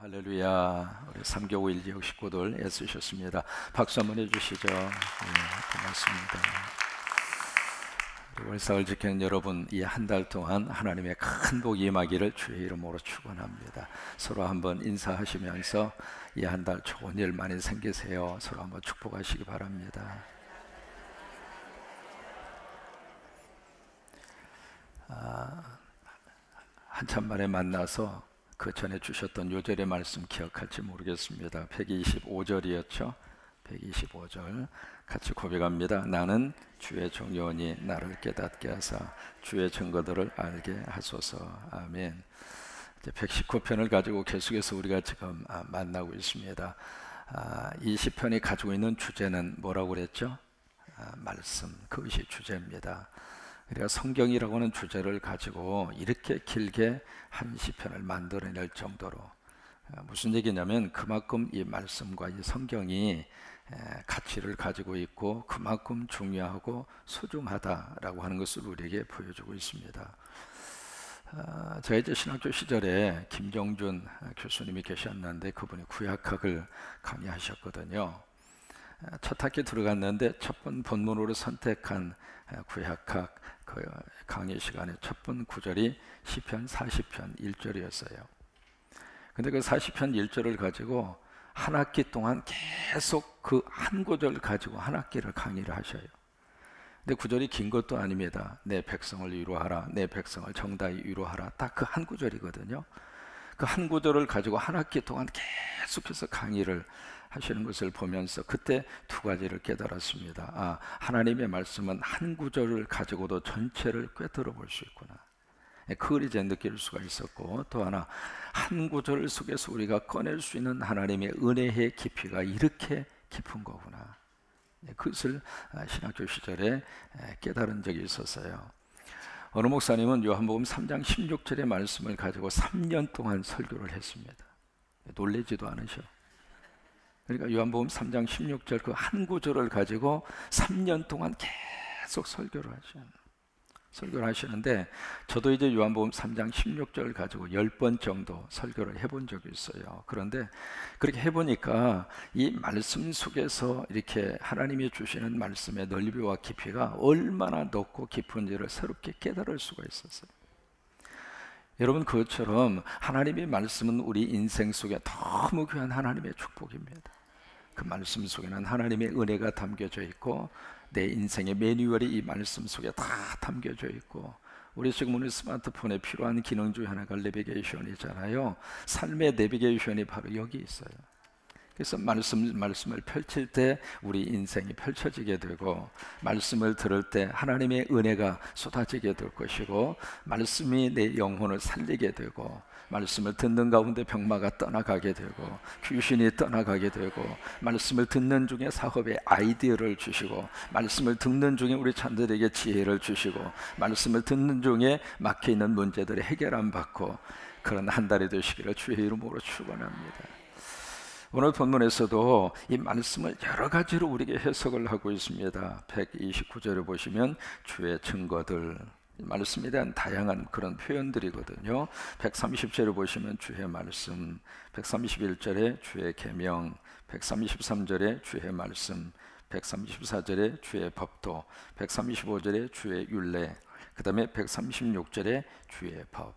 할렐루야. 우리 3교구 1지역 식구들 애쓰셨습니다. 박수 한번 해주시죠. 고맙습니다. 우리 월삭을 지키는 여러분, 이 한 달 동안 하나님의 큰 복이 임하기를 주의 이름으로 축원합니다. 서로 한번 인사하시면서 이 한 달 좋은 일 많이 생기세요. 서로 한번 축복하시기 바랍니다. 한참 만에 만나서 그 전에 주셨던 요절의 말씀 기억할지 모르겠습니다. 125절이었죠. 125절 같이 고백합니다. 나는 주의 종려니 나를 깨닫게 하사 주의 증거들을 알게 하소서. 아멘. 이제 119편을 가지고 계속해서 우리가 지금 만나고 있습니다. 이 시편이 가지고 있는 주제는 뭐라고 그랬죠? 말씀, 그것이 주제입니다. 우리가 성경이라고 하는 주제를 가지고 이렇게 길게 한 시편을 만들어낼 정도로, 무슨 얘기냐면 그만큼 이 말씀과 이 성경이 가치를 가지고 있고 그만큼 중요하고 소중하다라고 하는 것을 우리에게 보여주고 있습니다. 제가 이제 신학교 시절에 김정준 교수님이 계셨는데 그분이 구약학을 강의하셨거든요. 첫 학기 들어갔는데 첫 번 본문으로 선택한 구약학 그 강의 시간에 첫 번 구절이 시편 40편 1절이었어요. 근데 그 40편 1절을 가지고 한 학기 동안 계속 그 한 구절을 가지고 한 학기를 강의를 하셔요. 근데 구절이 긴 것도 아닙니다. 내 백성을 위로하라, 내 백성을 정다히 위로하라. 딱 그 한 구절이거든요. 그 한 구절을 가지고 한 학기 동안 계속해서 강의를 하시는 것을 보면서 그때 두 가지를 깨달았습니다. 하나님의 말씀은 한 구절을 가지고도 전체를 꿰뚫어 볼 수 있구나. 그걸 이제 느낄 수가 있었고, 또 하나 한 구절 속에서 우리가 꺼낼 수 있는 하나님의 은혜의 깊이가 이렇게 깊은 거구나. 그것을 신학교 시절에 깨달은 적이 있었어요. 어느 목사님은 요한복음 3장 16절의 말씀을 가지고 3년 동안 설교를 했습니다. 놀라지도 않으셔. 그러니까 요한복음 3장 16절 그 한 구절을 가지고 3년 동안 계속 설교를 하시는데, 저도 이제 요한복음 3장 16절 가지고 10번 정도 설교를 해본 적이 있어요. 그런데 그렇게 해보니까 이 말씀 속에서 이렇게 하나님이 주시는 말씀의 넓이와 깊이가 얼마나 높고 깊은지를 새롭게 깨달을 수가 있었어요. 여러분, 그것처럼 하나님의 말씀은 우리 인생 속에 너무 귀한 하나님의 축복입니다. 그 말씀 속에는 하나님의 은혜가 담겨져 있고 내 인생의 매뉴얼이 이 말씀 속에 다 담겨져 있고, 우리 지금 우리 스마트폰에 필요한 기능 중 하나가 내비게이션이잖아요. 삶의 내비게이션이 바로 여기 있어요. 그래서 말씀을 펼칠 때 우리 인생이 펼쳐지게 되고, 말씀을 들을 때 하나님의 은혜가 쏟아지게 될 것이고, 말씀이 내 영혼을 살리게 되고, 말씀을 듣는 가운데 병마가 떠나가게 되고 귀신이 떠나가게 되고, 말씀을 듣는 중에 사업의 아이디어를 주시고, 말씀을 듣는 중에 우리 자녀들에게 지혜를 주시고, 말씀을 듣는 중에 막혀있는 문제들을 해결함 받고, 그런 한 달이 되시기를 주의 이름으로 축원합니다. 오늘 본문에서도 이 말씀을 여러 가지로 우리에게 해석을 하고 있습니다. 129절에 보시면 주의 증거들, 말씀에 대한 다양한 그런 표현들이거든요. 130절에 보시면 주의 말씀, 131절에 주의 계명, 133절에 주의 말씀, 134절에 주의 법도, 135절에 주의 율례, 그 다음에 136절에 주의 법.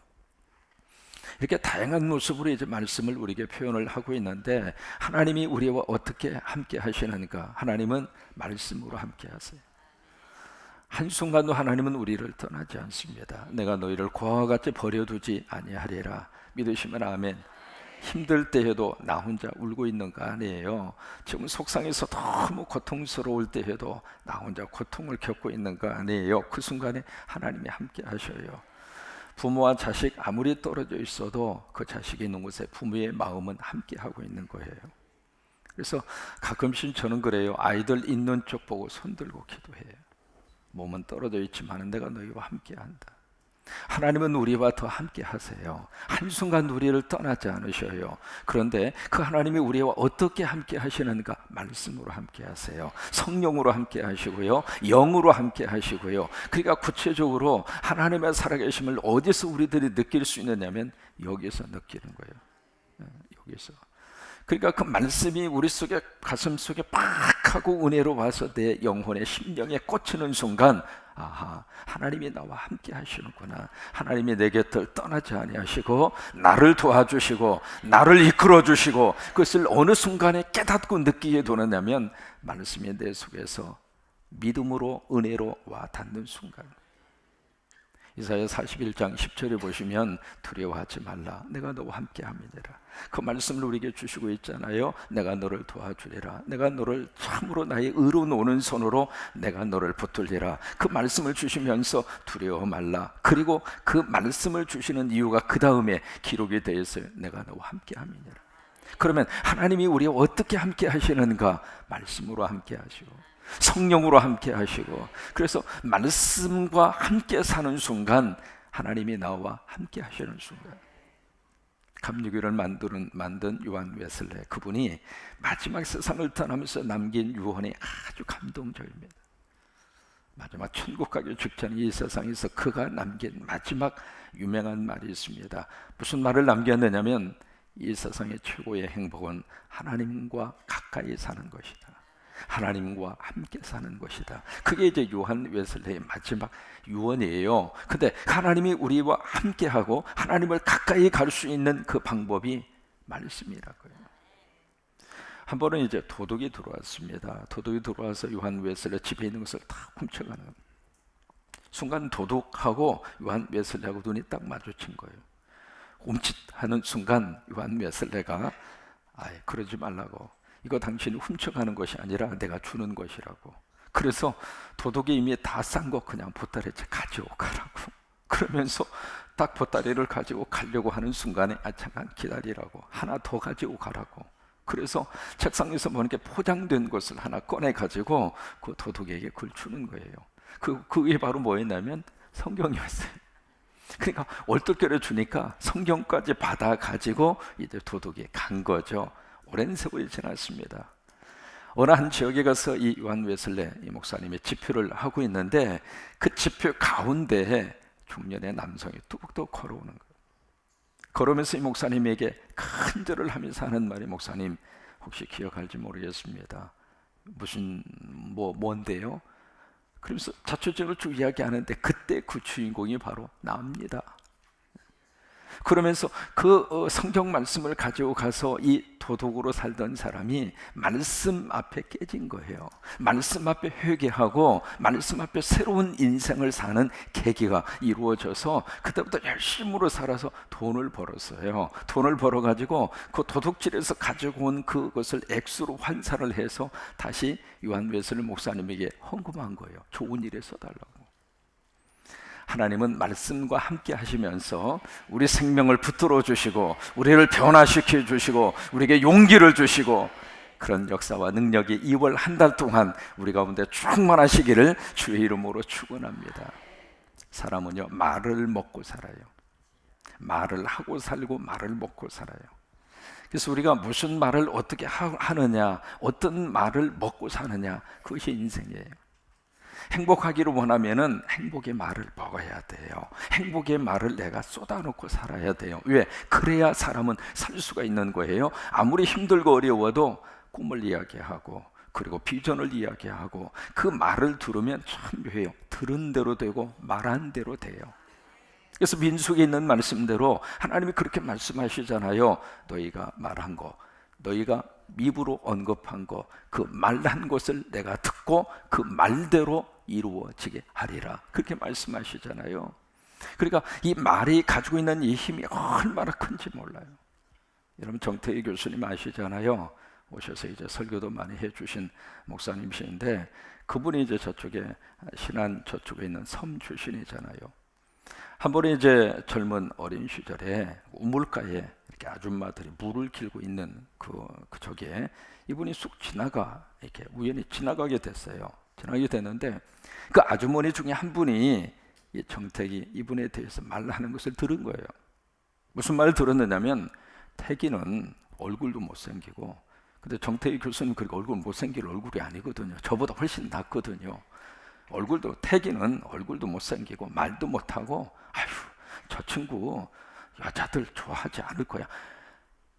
이렇게 다양한 모습으로 이제 말씀을 우리에게 표현을 하고 있는데, 하나님이 우리와 어떻게 함께 하시는가? 하나님은 말씀으로 함께 하세요. 한순간도 하나님은 우리를 떠나지 않습니다. 내가 너희를 고아와 같이 버려두지 아니하리라. 믿으시면 아멘. 힘들 때에도 나 혼자 울고 있는 거 아니에요. 지금 속상해서 너무 고통스러울 때에도 나 혼자 고통을 겪고 있는 거 아니에요. 그 순간에 하나님이 함께 하셔요. 부모와 자식 아무리 떨어져 있어도 그 자식이 있는 곳에 부모의 마음은 함께 하고 있는 거예요. 그래서 가끔씩 저는 그래요. 아이들 있는 쪽 보고 손들고 기도해요. 몸은 떨어져 있지만 내가 너희와 함께 한다. 하나님은 우리와 더 함께 하세요. 한순간 우리를 떠나지 않으셔요. 그런데 그 하나님이 우리와 어떻게 함께 하시는가? 말씀으로 함께 하세요. 성령으로 함께 하시고요, 영으로 함께 하시고요. 그러니까 구체적으로 하나님의 살아계심을 어디서 우리들이 느낄 수 있느냐면 여기서 느끼는 거예요. 거기서. 그러니까 그 말씀이 우리 속에, 가슴 속에 팍 하고 은혜로 와서 내 영혼의 심령에 꽂히는 순간, 아하, 하나님이 나와 함께 하시는구나. 하나님이 내 곁을 떠나지 아니하시고 나를 도와주시고 나를 이끌어 주시고, 그것을 어느 순간에 깨닫고 느끼게 되느냐면 말씀이 내 속에서 믿음으로 은혜로 와 닿는 순간. 이사야 41장 10절에 보시면 두려워하지 말라, 내가 너와 함께 함이니라. 그 말씀을 우리에게 주시고 있잖아요. 내가 너를 도와주리라. 내가 너를 참으로 나의 의로운 오른손으로 내가 너를 붙들리라. 그 말씀을 주시면서 두려워 말라. 그리고 그 말씀을 주시는 이유가 그 다음에 기록이 되어 있어요. 내가 너와 함께 함이니라. 그러면 하나님이 우리와 어떻게 함께 하시는가? 말씀으로 함께 하시고 성령으로 함께 하시고, 그래서 말씀과 함께 사는 순간 하나님이 나와 함께 하시는 순간. 감리교를 만든 요한 웨슬레, 그분이 마지막 세상을 떠나면서 남긴 유언이 아주 감동적입니다. 마지막 천국 가기 직전 이 세상에서 그가 남긴 마지막 유명한 말이 있습니다. 무슨 말을 남겼느냐면, 이 세상의 최고의 행복은 하나님과 가까이 사는 것이다. 하나님과 함께 사는 것이다. 그게 이제 요한 웨슬레의 마지막 유언이에요. 근데 하나님이 우리와 함께하고 하나님을 가까이 갈 수 있는 그 방법이 말씀이라고요. 한 번은 이제 도둑이 들어왔습니다. 도둑이 들어와서 요한 웨슬레 집에 있는 것을 다 훔쳐가는, 순간 도둑하고 요한 웨슬레하고 눈이 딱 마주친 거예요. 옴칫하는 순간 요한 웨슬레가 그러지 말라고, 이거 당신이 훔쳐가는 것이 아니라 내가 주는 것이라고. 그래서 도둑이 이미 다 싼 거 그냥 보따리째 가지고 가라고. 그러면서 딱 보따리를 가지고 가려고 하는 순간에 잠깐 기다리라고, 하나 더 가지고 가라고. 그래서 책상에서 보니까 포장된 것을 하나 꺼내 가지고 그 도둑에게 그걸 주는 거예요. 그게 바로 뭐였냐면 성경이었어요. 그러니까 얼떨결에 주니까 성경까지 받아 가지고 이제 도둑이 간 거죠. 오랜 세월이 지났습니다. 어느 한 지역에 가서 이 요한 웨슬레 이 목사님이 집회를 하고 있는데, 그 집회 가운데에 중년의 남성이 뚝뚝 걸어오는 거예요. 걸으면서 이 목사님에게 큰 절을 하면서 하는 말이, 목사님 혹시 기억할지 모르겠습니다. 뭔데요? 그러면서 자초지종을 쭉 이야기하는데, 그때 그 주인공이 바로 나입니다. 그러면서 그 성경 말씀을 가지고 가서 이 도둑으로 살던 사람이 말씀 앞에 깨진 거예요. 말씀 앞에 회개하고 말씀 앞에 새로운 인생을 사는 계기가 이루어져서 그때부터 열심으로 살아서 돈을 벌었어요. 돈을 벌어가지고 그 도둑질에서 가지고 온 그것을 액수로 환산을 해서 다시 요한 웨슬레 목사님에게 헌금한 거예요. 좋은 일에 써달라고. 하나님은 말씀과 함께 하시면서 우리 생명을 붙들어 주시고 우리를 변화시켜 주시고 우리에게 용기를 주시고, 그런 역사와 능력이 2월 한 달 동안 우리 가운데 충만하시기를 주의 이름으로 축원합니다. 사람은요, 말을 먹고 살아요. 말을 하고 살고 말을 먹고 살아요. 그래서 우리가 무슨 말을 어떻게 하느냐, 어떤 말을 먹고 사느냐, 그것이 인생이에요. 행복하기를 원하면은 행복의 말을 먹어야 돼요. 행복의 말을 내가 쏟아놓고 살아야 돼요. 왜? 그래야 사람은 살 수가 있는 거예요. 아무리 힘들고 어려워도 꿈을 이야기하고 그리고 비전을 이야기하고 그 말을 들으면 참 묘해요. 들은 대로 되고 말한 대로 돼요. 그래서 민수기에 있는 말씀대로 하나님이 그렇게 말씀하시잖아요. 너희가 말한 거, 너희가 입으로 언급한 거, 그 말한 것을 내가 듣고 그 말대로 이루어지게 하리라, 그렇게 말씀하시잖아요. 그러니까 이 말이 가지고 있는 이 힘이 얼마나 큰지 몰라요. 여러분, 정태희 교수님 아시잖아요. 오셔서 이제 설교도 많이 해주신 목사님이신데, 그분이 이제 저쪽에 신안 저쪽에 있는 섬 출신이잖아요. 한 번에 이제 젊은 어린 시절에 우물가에 이렇게 아줌마들이 물을 길고 있는 그쪽에 이분이 쑥 이렇게 우연히 지나가게 됐어요. 지나가게 됐는데 그 아주머니 중에 한 분이 이 정택이 이분에 대해서 말하는 것을 들은 거예요. 무슨 말을 들었느냐면, 태기는 얼굴도 못생기고, 근데 정택이 교수님 그렇게 얼굴 못생길 얼굴이 아니거든요. 저보다 훨씬 낫거든요. 태기는 얼굴도 못생기고 말도 못하고, 아휴, 저 친구 여자들 좋아하지 않을 거야.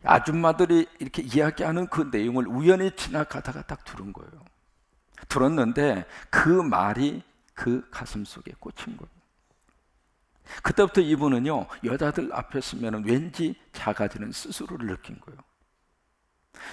아줌마들이 이렇게 이야기하는 그 내용을 우연히 지나가다가 딱 들은 거예요. 들었는데 그 말이 그 가슴 속에 꽂힌 거예요. 그때부터 이분은요, 여자들 앞에 서면 왠지 작아지는 스스로를 느낀 거예요.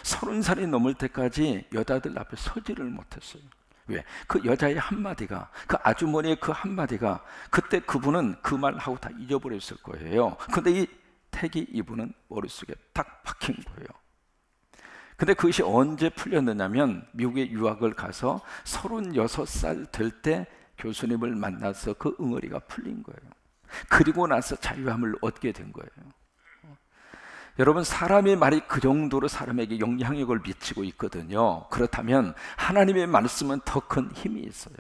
30살이 넘을 때까지 여자들 앞에 서지를 못했어요. 왜? 그 여자의 한마디가, 그 아주머니의 그 한마디가, 그때 그분은 그 말하고 다 잊어버렸을 거예요. 근데 이 택이 이분은 머릿속에 딱 박힌 거예요. 근데 그것이 언제 풀렸느냐면 미국에 유학을 가서 36살 될 때 교수님을 만나서 그 응어리가 풀린 거예요. 그리고 나서 자유함을 얻게 된 거예요. 여러분, 사람의 말이 그 정도로 사람에게 영향력을 미치고 있거든요. 그렇다면 하나님의 말씀은 더 큰 힘이 있어요.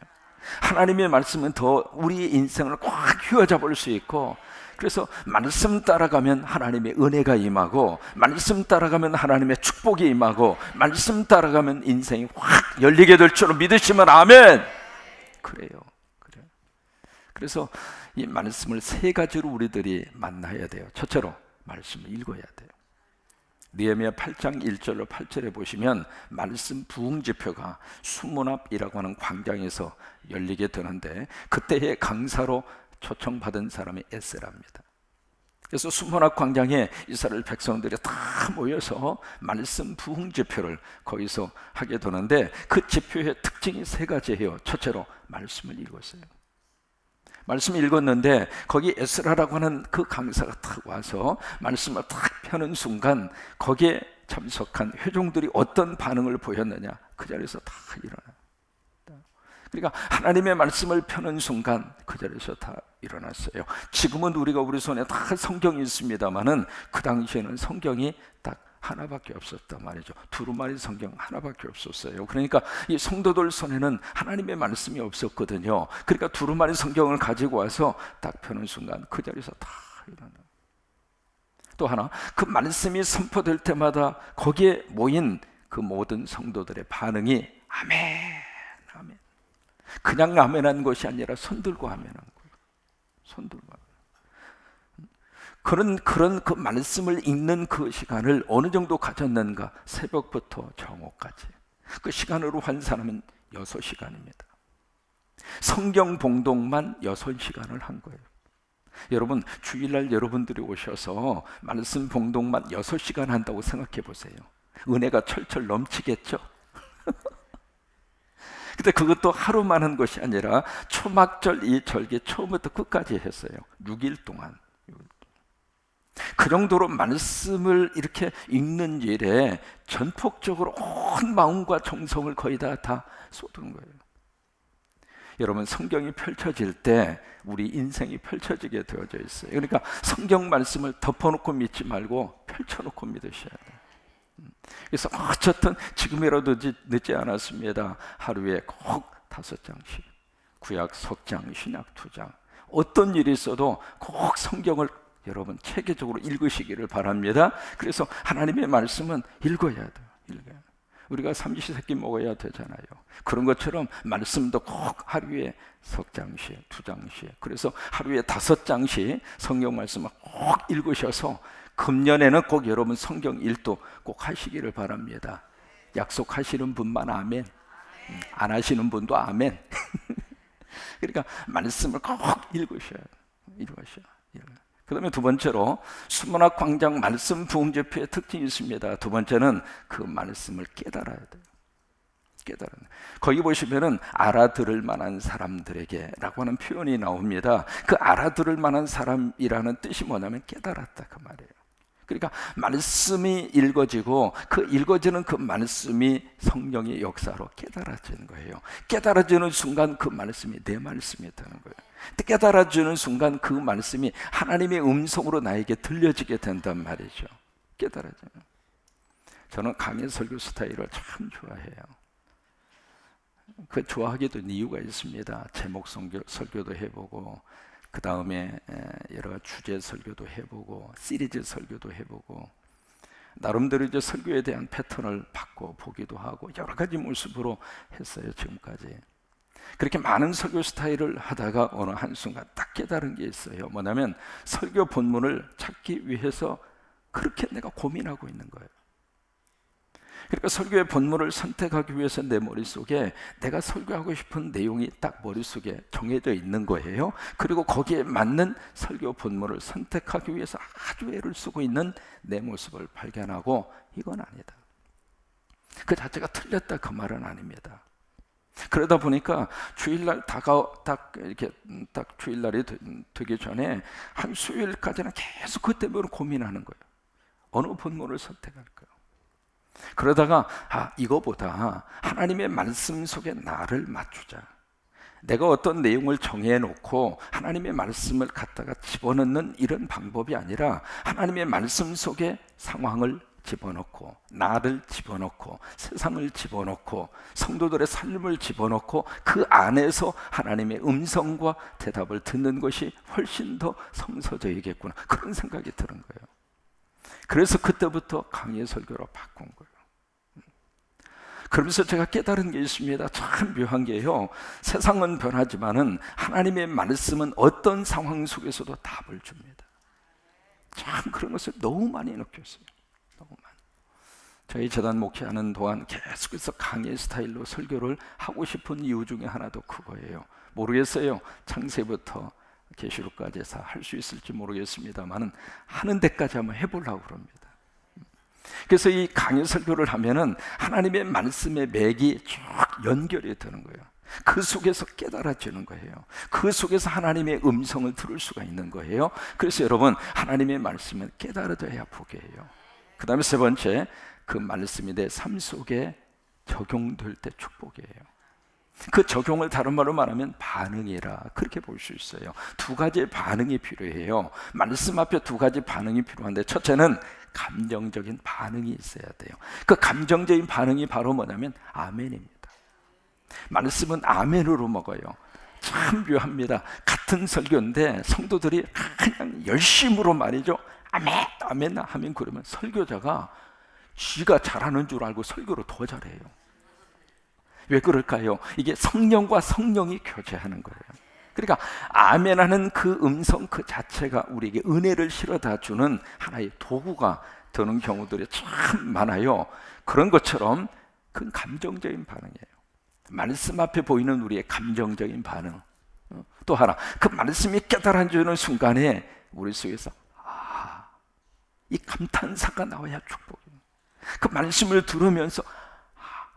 하나님의 말씀은 더 우리의 인생을 꽉 휘어잡을 수 있고, 그래서 말씀 따라가면 하나님의 은혜가 임하고, 말씀 따라가면 하나님의 축복이 임하고, 말씀 따라가면 인생이 확 열리게 될 줄로 믿으시면 아멘. 그래요. 그래서 이 말씀을 세 가지로 우리들이 만나야 돼요. 첫째로 말씀을 읽어야 돼요. 느헤미야 8장 1절로 8절에 보시면 말씀 부흥 집회가 수문앞이라고 하는 광장에서 열리게 되는데, 그때의 강사로 초청받은 사람이 에스라입니다. 그래서 수문앞 광장에 이스라엘 백성들이 다 모여서 말씀 부흥 집회를 거기서 하게 되는데, 그 집회의 특징이 세 가지예요. 첫째로 말씀을 읽었어요. 말씀을 읽었는데 거기 에스라라고 하는 그 강사가 탁 와서 말씀을 탁 펴는 순간 거기에 참석한 회중들이 어떤 반응을 보였느냐, 그 자리에서 다 일어나요. 그러니까 하나님의 말씀을 펴는 순간 그 자리에서 다 일어났어요. 지금은 우리가 우리 손에 다 성경이 있습니다만은 그 당시에는 성경이 딱 하나밖에 없었단 말이죠. 두루마리 성경 하나밖에 없었어요. 그러니까 이 성도들 손에는 하나님의 말씀이 없었거든요. 그러니까 두루마리 성경을 가지고 와서 딱 펴는 순간 그 자리에서 다 일어나요. 또 하나, 그 말씀이 선포될 때마다 거기에 모인 그 모든 성도들의 반응이 아멘, 아멘. 그냥 아멘한 것이 아니라 손들고 아멘한 거예요. 손들고 아멘. 그런 그 말씀을 읽는 그 시간을 어느 정도 가졌는가? 새벽부터 정오까지. 그 시간으로 환산하면 6시간입니다. 성경 봉독만 6시간을 한 거예요. 여러분, 주일날 여러분들이 오셔서 말씀 봉독만 6시간 한다고 생각해 보세요. 은혜가 철철 넘치겠죠? 근데 그것도 하루만 한 것이 아니라 초막절 이 절기 처음부터 끝까지 했어요. 6일 동안. 그 정도로 말씀을 이렇게 읽는 일에 전폭적으로 온 마음과 정성을 거의 다 쏟은 거예요. 여러분, 성경이 펼쳐질 때 우리 인생이 펼쳐지게 되어져 있어요. 그러니까 성경 말씀을 덮어놓고 믿지 말고 펼쳐놓고 믿으셔야 돼요. 그래서 어쨌든 지금이라도 늦지 않았습니다. 하루에 꼭 5장씩, 구약 석장, 신약 2장, 어떤 일이 있어도 꼭 성경을 여러분 체계적으로 읽으시기를 바랍니다. 그래서 하나님의 말씀은 읽어야 돼요. 읽어야. 우리가 삼시세끼 먹어야 되잖아요. 그런 것처럼 말씀도 꼭 하루에 석장씩, 2장씩, 그래서 하루에 5장씩 성경 말씀을 꼭 읽으셔서 금년에는 꼭 여러분 성경 일도 꼭 하시기를 바랍니다. 약속하시는 분만 아멘, 안 하시는 분도 아멘. 그러니까 말씀을 꼭 읽으셔야 읽으셔야. 그 다음에 두 번째로 수문학 광장 말씀 부흥 집회의 특징이 있습니다. 두 번째는 그 말씀을 깨달아야 돼요. 깨달아야 돼요. 거기 보시면은 알아들을 만한 사람들에게 라고 하는 표현이 나옵니다. 그 알아들을 만한 사람이라는 뜻이 뭐냐면 깨달았다, 그 말이에요. 그러니까 말씀이 읽어지고 그 읽어지는 그 말씀이 성령의 역사로 깨달아지는 거예요. 깨달아지는 순간 그 말씀이 내 말씀이 되는 거예요. 깨달아지는 순간 그 말씀이 하나님의 음성으로 나에게 들려지게 된단 말이죠. 깨달아져요. 저는 강의 설교 스타일을 참 좋아해요. 그 좋아하기도 이유가 있습니다. 제목 설교도 해보고, 그 다음에 여러 주제 설교도 해보고, 시리즈 설교도 해보고, 나름대로 이제 설교에 대한 패턴을 바꿔 보기도 하고 여러 가지 모습으로 했어요, 지금까지. 그렇게 많은 설교 스타일을 하다가 어느 한순간 딱 깨달은 게 있어요. 뭐냐면 설교 본문을 찾기 위해서 그렇게 내가 고민하고 있는 거예요. 그러니까 설교의 본문을 선택하기 위해서 내 머릿속에 내가 설교하고 싶은 내용이 딱 머릿속에 정해져 있는 거예요. 그리고 거기에 맞는 설교 본문을 선택하기 위해서 아주 애를 쓰고 있는 내 모습을 발견하고 이건 아니다. 그 자체가 틀렸다 그 말은 아닙니다. 그러다 보니까 주일날 딱 이렇게 딱 주일날이 되기 전에 한 수요일까지는 계속 그 때문에 고민하는 거예요. 어느 본문을 선택할까요? 그러다가 이거보다 하나님의 말씀 속에 나를 맞추자. 내가 어떤 내용을 정해놓고 하나님의 말씀을 갖다가 집어넣는 이런 방법이 아니라 하나님의 말씀 속에 상황을 집어넣고 나를 집어넣고 세상을 집어넣고 성도들의 삶을 집어넣고 그 안에서 하나님의 음성과 대답을 듣는 것이 훨씬 더 성서적이겠구나, 그런 생각이 드는 거예요. 그래서 그때부터 강의 설교로 바꾼 거예요. 그러면서 제가 깨달은 게 있습니다. 참 묘한 게요, 세상은 변하지만은 하나님의 말씀은 어떤 상황 속에서도 답을 줍니다. 참 그런 것을 너무 많이 느꼈어요. 너무 많이. 저희 재단 목회하는 동안 계속해서 강의 스타일로 설교를 하고 싶은 이유 중에 하나도 그거예요. 모르겠어요, 창세부터 계시록까지 다 할 수 있을지 모르겠습니다만은 하는 데까지 한번 해보려고 그럽니다. 그래서 이 강의 설교를 하면은 하나님의 말씀의 맥이 쭉 연결이 되는 거예요. 그 속에서 깨달아지는 거예요. 그 속에서 하나님의 음성을 들을 수가 있는 거예요. 그래서 여러분, 하나님의 말씀은 깨달아져야 복이에요. 그 다음에 세 번째, 그 말씀이 내 삶 속에 적용될 때 축복이에요. 그 적용을 다른 말로 말하면 반응이라, 그렇게 볼 수 있어요. 두 가지의 반응이 필요해요. 말씀 앞에 두 가지 반응이 필요한데, 첫째는 감정적인 반응이 있어야 돼요. 그 감정적인 반응이 바로 뭐냐면 아멘입니다. 말씀은 아멘으로 먹어요. 참 묘합니다. 같은 설교인데 성도들이 그냥 열심으로 말이죠, 아멘 아멘 하면, 그러면 설교자가 지가 잘하는 줄 알고 설교를 더 잘해요. 왜 그럴까요? 이게 성령과 성령이 교제하는 거예요. 그러니까 아멘하는 그 음성 그 자체가 우리에게 은혜를 실어다 주는 하나의 도구가 되는 경우들이 참 많아요. 그런 것처럼 그건 감정적인 반응이에요. 말씀 앞에 보이는 우리의 감정적인 반응. 또 하나, 그 말씀이 깨달아지는 순간에 우리 속에서 이 감탄사가 나와야 축복입니다. 그 말씀을 들으면서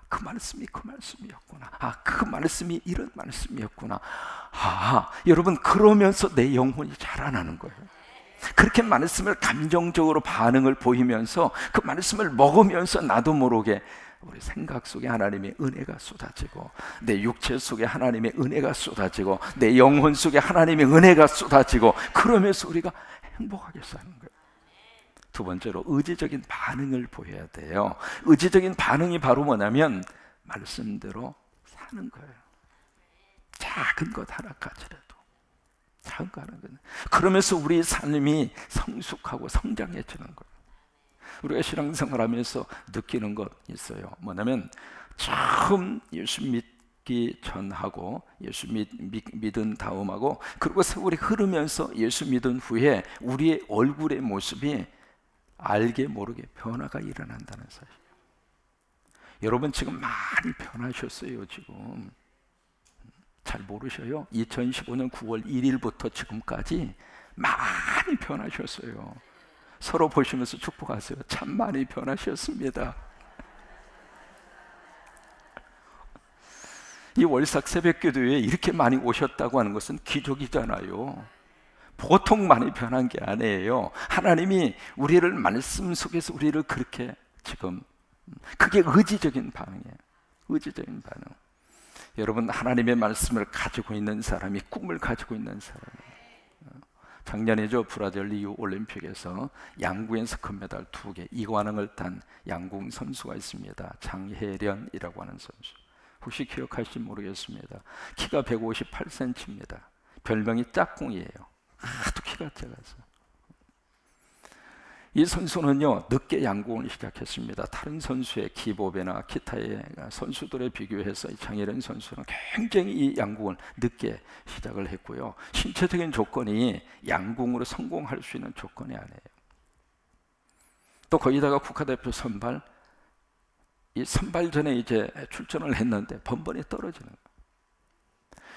그 말씀이 그 말씀이었구나. 그 말씀이 이런 말씀이었구나. 여러분, 그러면서 내 영혼이 자라나는 거예요. 그렇게 말씀을 감정적으로 반응을 보이면서 그 말씀을 먹으면서 나도 모르게 우리 생각 속에 하나님의 은혜가 쏟아지고, 내 육체 속에 하나님의 은혜가 쏟아지고, 내 영혼 속에 하나님의 은혜가 쏟아지고, 그러면서 우리가 행복하게 사는 거예요. 두 번째로 의지적인 반응을 보여야 돼요. 의지적인 반응이 바로 뭐냐면 말씀대로 사는 거예요. 작은 것 하나까지라도, 작은 것 하나까지. 그러면서 우리 삶이 성숙하고 성장해지는 거예요. 우리가 신앙생활하면서 느끼는 것 있어요. 뭐냐면 처음 예수 믿기 전하고 예수 믿은 다음하고, 그리고 세월이 흐르면서 예수 믿은 후에 우리의 얼굴의 모습이 알게 모르게 변화가 일어난다는 사실. 여러분 지금 많이 변하셨어요. 지금 잘 모르셔요? 2015년 9월 1일부터 지금까지 많이 변하셨어요. 서로 보시면서 축복하세요. 참 많이 변하셨습니다. 이 월삭 새벽기도에 이렇게 많이 오셨다고 하는 것은 기적이잖아요. 보통 많이 변한 게 아니에요. 하나님이 우리를 말씀 속에서 우리를 그렇게 지금, 그게 의지적인 반응이에요. 의지적인 반응. 여러분, 하나님의 말씀을 가지고 있는 사람이 꿈을 가지고 있는 사람이에요. 작년이죠, 브라질 리우 올림픽에서 양궁에서 금메달 2개, 이관왕을 딴 양궁 선수가 있습니다. 장혜련이라고 하는 선수. 혹시 기억하실지 모르겠습니다. 키가 158cm입니다. 별명이 짝꿍이에요. 하도 키가 작아서. 이 선수는요, 늦게 양궁을 시작했습니다. 다른 선수의 기법이나 기타의 선수들에 비교해서 이 장혜련 선수는 굉장히 이 양궁을 늦게 시작을 했고요. 신체적인 조건이 양궁으로 성공할 수 있는 조건이 아니에요. 또 거기다가 국가대표 선발, 이 선발전에 이제 출전을 했는데 번번이 떨어지는 거예요.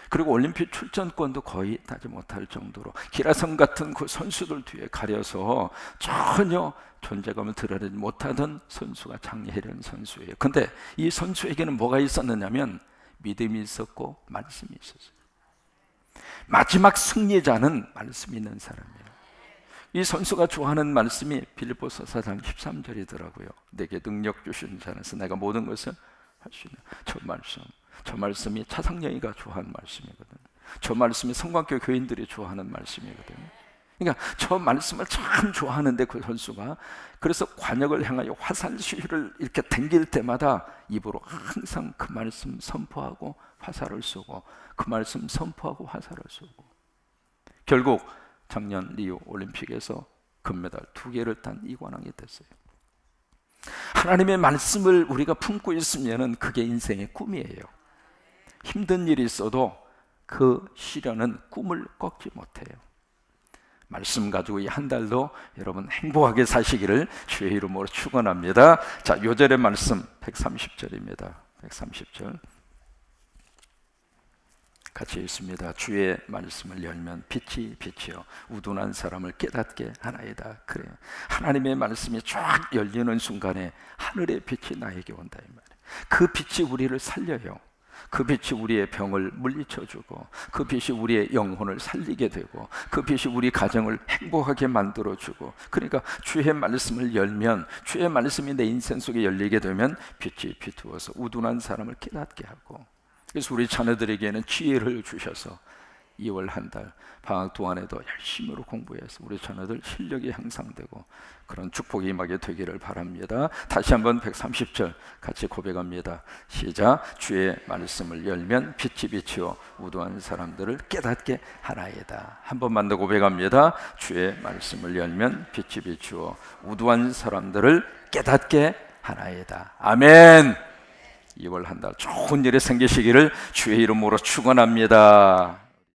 그리고 올림픽 출전권도 거의 따지 못할 정도로 기라성 같은 그 선수들 뒤에 가려서 전혀 존재감을 드러내지 못하던 선수가 장혜련 선수예요. 근데 이 선수에게는 뭐가 있었느냐면 믿음이 있었고 말씀이 있었어요. 마지막 승리자는 말씀이 있는 사람이에요. 이 선수가 좋아하는 말씀이 빌립보서 4장 13절이더라고요. 내게 능력 주신 자라서 내가 모든 것을 할 수 있는 저 말씀. 저 말씀이 차상영이가 좋아하는 말씀이거든요. 저 말씀이 성광교 교인들이 좋아하는 말씀이거든요. 그러니까 저 말씀을 참 좋아하는데 그 선수가 그래서 관역을 향하여 화살 시위를 이렇게 당길 때마다 입으로 항상 그 말씀 선포하고 화살을 쏘고 그 말씀 선포하고 화살을 쏘고 결국 작년 리우 올림픽에서 금메달 2개를 딴 이관왕이 됐어요. 하나님의 말씀을 우리가 품고 있으면 그게 인생의 꿈이에요. 힘든 일이 있어도 그 시련은 꿈을 꺾지 못해요. 말씀 가지고 이 한 달도 여러분 행복하게 사시기를 주의 이름으로 축원합니다. 자, 요절의 말씀 130절입니다. 130절 같이 읽습니다. 주의 말씀을 열면 빛이 빛이요 우둔한 사람을 깨닫게 하나이다. 그래요. 하나님의 말씀이 쫙 열리는 순간에 하늘의 빛이 나에게 온다 이 말이에요. 그 빛이 우리를 살려요. 그 빛이 우리의 병을 물리쳐주고 그 빛이 우리의 영혼을 살리게 되고 그 빛이 우리 가정을 행복하게 만들어주고 그러니까 주의 말씀을 열면 주의 말씀이 내 인생 속에 열리게 되면 빛이 비추어서 우둔한 사람을 깨닫게 하고 그래서 우리 자녀들에게는 지혜를 주셔서 2월 한 달 방학 동안에도 열심히 공부해서 우리 자녀들 실력이 향상되고 그런 축복이 임하게 되기를 바랍니다. 다시 한번 130절 같이 고백합니다. 시작. 주의 말씀을 열면 빛이 비치어 우두한 사람들을 깨닫게 하나이다. 한 번만 더 고백합니다. 주의 말씀을 열면 빛이 비치어 우두한 사람들을 깨닫게 하나이다. 아멘. 2월 한 달 좋은 일이 생기시기를 주의 이름으로 축원합니다.